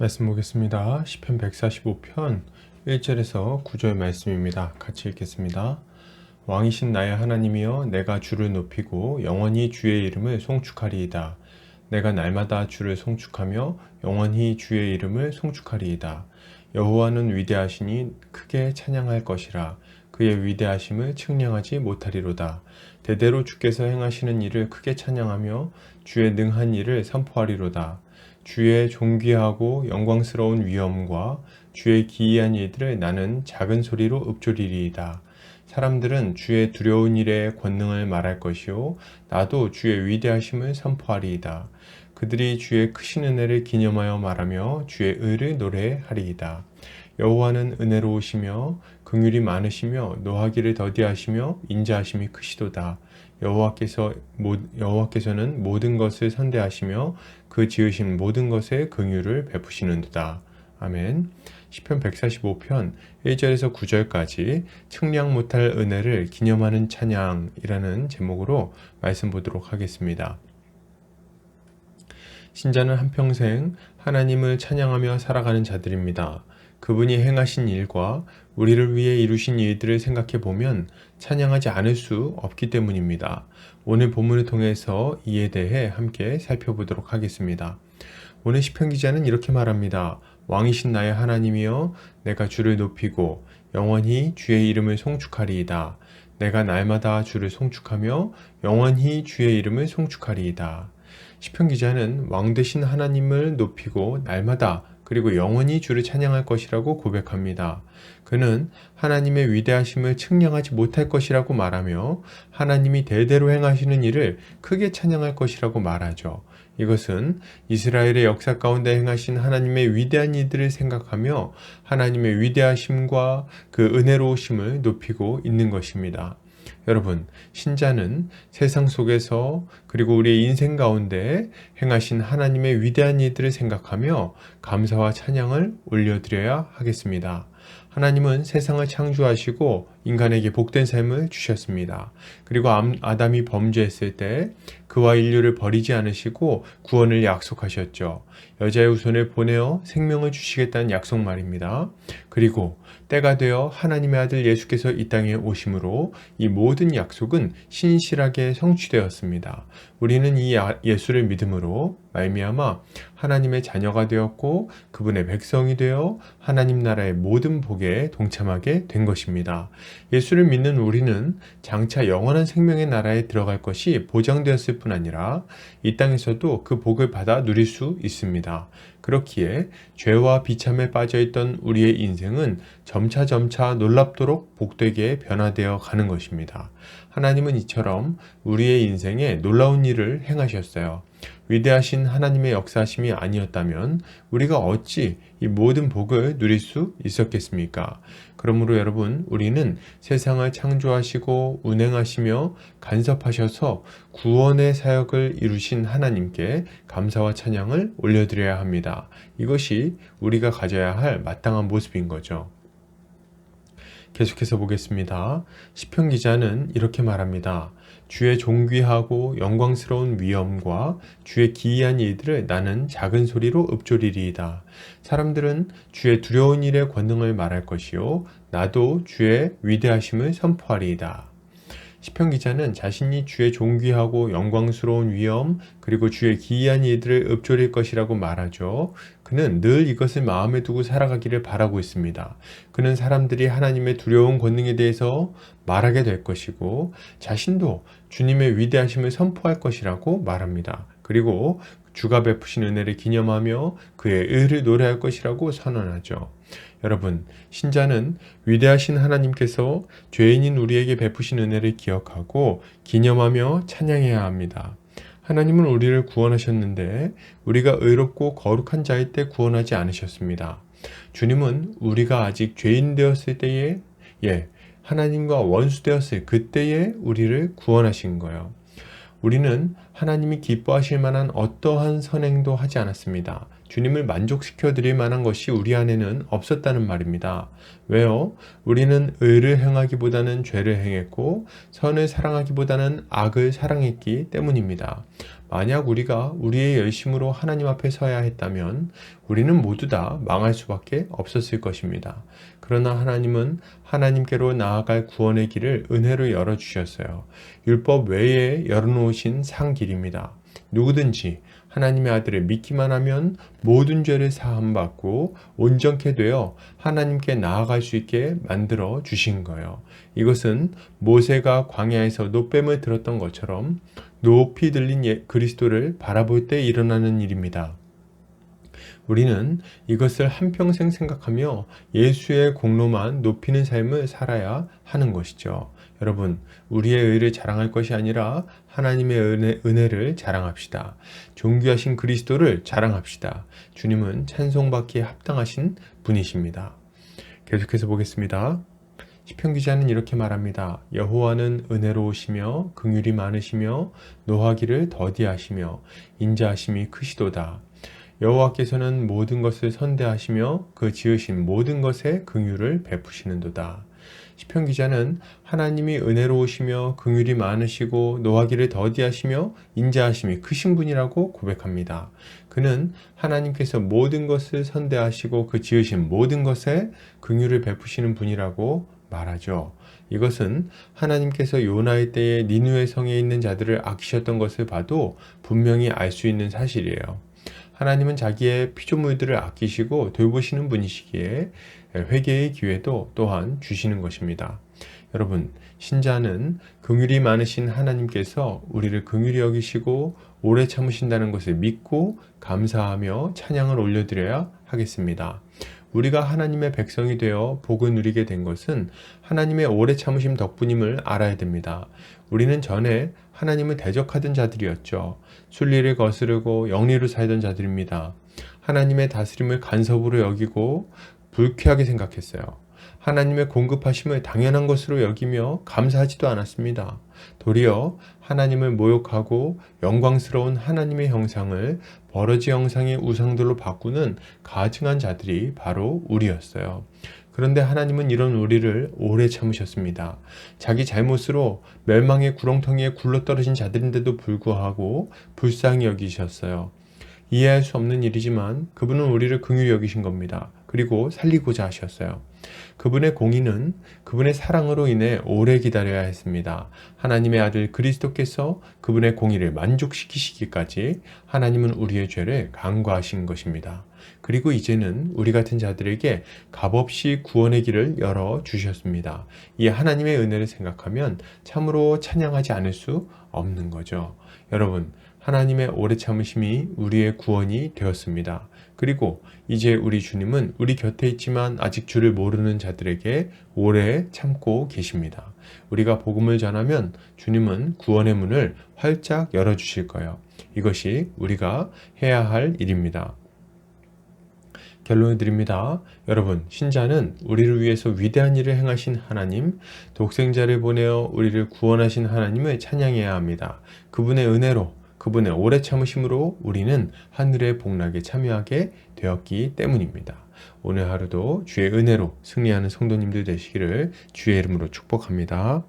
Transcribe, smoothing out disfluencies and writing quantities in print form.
말씀 보겠습니다. 시편 145편 1절에서 9절 말씀입니다. 같이 읽겠습니다. 왕이신 나의 하나님이여, 내가 주를 높이고 영원히 주의 이름을 송축하리이다. 내가 날마다 주를 송축하며 영원히 주의 이름을 송축하리이다. 여호와는 위대하시니 크게 찬양할 것이라. 그의 위대하심을 측량하지 못하리로다. 대대로 주께서 행하시는 일을 크게 찬양하며 주의 능한 일을 선포하리로다. 주의 존귀하고 영광스러운 위엄과 주의 기이한 일들을 나는 작은 소리로 읊조리리이다. 사람들은 주의 두려운 일의 권능을 말할 것이요, 나도 주의 위대하심을 선포하리이다. 그들이 주의 크신 은혜를 기념하여 말하며 주의 의를 노래하리이다. 여호와는 은혜로우시며 긍휼이 많으시며 노하기를 더디하시며 인자하심이 크시도다. 여호와께서는 모든 것을 선대하시며 그 지으신 모든 것에 긍휼을 베푸시는도다. 아멘. 시편 145편 1절에서 9절까지 측량 못할 은혜를 기념하는 찬양이라는 제목으로 말씀 보도록 하겠습니다. 신자는 한평생 하나님을 찬양하며 살아가는 자들입니다. 그분이 행하신 일과 우리를 위해 이루신 일들을 생각해 보면 찬양하지 않을 수 없기 때문입니다. 오늘 본문을 통해서 이에 대해 함께 살펴보도록 하겠습니다. 오늘 시편 기자는 이렇게 말합니다. 왕이신 나의 하나님이여, 내가 주를 높이고 영원히 주의 이름을 송축하리이다. 내가 날마다 주를 송축하며 영원히 주의 이름을 송축하리이다. 시편 기자는 왕 되신 하나님을 높이고 날마다 그리고 영원히 주를 찬양할 것이라고 고백합니다. 그는 하나님의 위대하심을 측량하지 못할 것이라고 말하며 하나님이 대대로 행하시는 일을 크게 찬양할 것이라고 말하죠. 이것은 이스라엘의 역사 가운데 행하신 하나님의 위대한 일들을 생각하며 하나님의 위대하심과 그 은혜로우심을 높이고 있는 것입니다. 여러분, 신자는 세상 속에서 그리고 우리의 인생 가운데 행하신 하나님의 위대한 일들을 생각하며 감사와 찬양을 올려드려야 하겠습니다. 하나님은 세상을 창조하시고 인간에게 복된 삶을 주셨습니다. 그리고 아담이 범죄했을 때 그와 인류를 버리지 않으시고 구원을 약속하셨죠. 여자의 후손을 보내어 생명을 주시겠다는 약속 말입니다. 그리고 때가 되어 하나님의 아들 예수께서 이 땅에 오심으로 이 모든 약속은 신실하게 성취되었습니다. 우리는 이 예수를 믿음으로 말미암아 하나님의 자녀가 되었고 그분의 백성이 되어 하나님 나라의 모든 복에 동참하게 된 것입니다. 예수를 믿는 우리는 장차 영원한 생명의 나라에 들어갈 것이 보장되었을 뿐 아니라 이 땅에서도 그 복을 받아 누릴 수 있습니다. 그렇기에 죄와 비참에 빠져있던 우리의 인생은 점차 놀랍도록 복되게 변화되어 가는 것입니다. 하나님은 이처럼 우리의 인생에 놀라운 일을 행하셨어요. 위대하신 하나님의 역사심이 아니었다면 우리가 어찌 이 모든 복을 누릴 수 있었겠습니까? 그러므로 여러분, 우리는 세상을 창조하시고 운행하시며 간섭하셔서 구원의 사역을 이루신 하나님께 감사와 찬양을 올려드려야 합니다. 이것이 우리가 가져야 할 마땅한 모습인 거죠. 계속해서 보겠습니다. 시편 기자는 이렇게 말합니다. 주의 존귀하고 영광스러운 위엄과 주의 기이한 일들을 나는 작은 소리로 읊조리리이다. 사람들은 주의 두려운 일의 권능을 말할 것이요, 나도 주의 위대하심을 선포하리이다. 시편 기자는 자신이 주의 존귀하고 영광스러운 위엄 그리고 주의 기이한 일들을 읊조릴 것이라고 말하죠. 그는 늘 이것을 마음에 두고 살아가기를 바라고 있습니다. 그는 사람들이 하나님의 두려운 권능에 대해서 말하게 될 것이고 자신도 주님의 위대하심을 선포할 것이라고 말합니다. 그리고 주가 베푸신 은혜를 기념하며 그의 의를 노래할 것이라고 선언하죠. 여러분, 신자는 위대하신 하나님께서 죄인인 우리에게 베푸신 은혜를 기억하고 기념하며 찬양해야 합니다. 하나님은 우리를 구원하셨는데 우리가 의롭고 거룩한 자일 때 구원하지 않으셨습니다. 주님은 우리가 아직 죄인 되었을 때에 하나님과 원수 되었을 그때에 우리를 구원하신 거예요. 우리는 하나님이 기뻐하실 만한 어떠한 선행도 하지 않았습니다. 주님을 만족시켜 드릴 만한 것이 우리 안에는 없었다는 말입니다. 왜요? 우리는 의를 행하기보다는 죄를 행했고 선을 사랑하기보다는 악을 사랑했기 때문입니다. 만약 우리가 우리의 열심으로 하나님 앞에 서야 했다면 우리는 모두 다 망할 수밖에 없었을 것입니다. 그러나 하나님은 하나님께로 나아갈 구원의 길을 은혜로 열어주셨어요. 율법 외에 열어놓으신 산 길입니다. 누구든지 하나님의 아들을 믿기만 하면 모든 죄를 사함받고 온전케 되어 하나님께 나아갈 수 있게 만들어 주신 거예요. 이것은 모세가 광야에서 노뱀을 들었던 것처럼 높이 들린 그리스도를 바라볼 때 일어나는 일입니다. 우리는 이것을 한평생 생각하며 예수의 공로만 높이는 삶을 살아야 하는 것이죠. 여러분, 우리의 의를 자랑할 것이 아니라 하나님의 은혜를 자랑합시다. 존귀하신 그리스도를 자랑합시다. 주님은 찬송받기에 합당하신 분이십니다. 계속해서 보겠습니다. 시편 기자는 이렇게 말합니다. 여호와는 은혜로우시며 긍휼이 많으시며 노하기를 더디하시며 인자하심이 크시도다. 여호와께서는 모든 것을 선대하시며 그 지으신 모든 것에 긍휼을 베푸시는도다. 시편 기자는 하나님이 은혜로우시며 긍휼이 많으시고 노하기를 더디하시며 인자하심이 크신 분이라고 고백합니다. 그는 하나님께서 모든 것을 선대하시고 그 지으신 모든 것에 긍휼을 베푸시는 분이라고 말하죠. 이것은 하나님께서 요나의 때에 니느웨 성에 있는 자들을 아끼셨던 것을 봐도 분명히 알 수 있는 사실이에요. 하나님은 자기의 피조물들을 아끼시고 돌보시는 분이시기에 회개의 기회도 또한 주시는 것입니다. 여러분, 신자는 긍휼이 많으신 하나님께서 우리를 긍휼히 여기시고 오래 참으신다는 것을 믿고 감사하며 찬양을 올려드려야 하겠습니다. 우리가 하나님의 백성이 되어 복을 누리게 된 것은 하나님의 오래 참으심 덕분임을 알아야 됩니다. 우리는 전에 하나님을 대적하던 자들이었죠. 순리를 거스르고 영리로 살던 자들입니다. 하나님의 다스림을 간섭으로 여기고 불쾌하게 생각했어요. 하나님의 공급하심을 당연한 것으로 여기며 감사하지도 않았습니다. 도리어 하나님을 모욕하고 영광스러운 하나님의 형상을 버러지 형상의 우상들로 바꾸는 가증한 자들이 바로 우리였어요. 그런데 하나님은 이런 우리를 오래 참으셨습니다. 자기 잘못으로 멸망의 구렁텅이에 굴러떨어진 자들인데도 불구하고 불쌍히 여기셨어요. 이해할 수 없는 일이지만 그분은 우리를 긍휼히 여기신 겁니다. 그리고 살리고자 하셨어요. 그분의 공의는 그분의 사랑으로 인해 오래 기다려야 했습니다. 하나님의 아들 그리스도께서 그분의 공의를 만족시키시기까지 하나님은 우리의 죄를 간과하신 것입니다. 그리고 이제는 우리 같은 자들에게 값없이 구원의 길을 열어주셨습니다. 이 하나님의 은혜를 생각하면 참으로 찬양하지 않을 수 없는 거죠. 여러분, 하나님의 오래 참으심이 우리의 구원이 되었습니다. 그리고 이제 우리 주님은 우리 곁에 있지만 아직 주를 모르는 자들에게 오래 참고 계십니다. 우리가 복음을 전하면 주님은 구원의 문을 활짝 열어주실 거예요. 이것이 우리가 해야 할 일입니다. 결론을 드립니다. 여러분, 신자는 우리를 위해서 위대한 일을 행하신 하나님, 독생자를 보내어 우리를 구원하신 하나님을 찬양해야 합니다. 그분의 은혜로, 그분의 오래 참으심으로 우리는 하늘의 복락에 참여하게 되었기 때문입니다. 오늘 하루도 주의 은혜로 승리하는 성도님들 되시기를 주의 이름으로 축복합니다.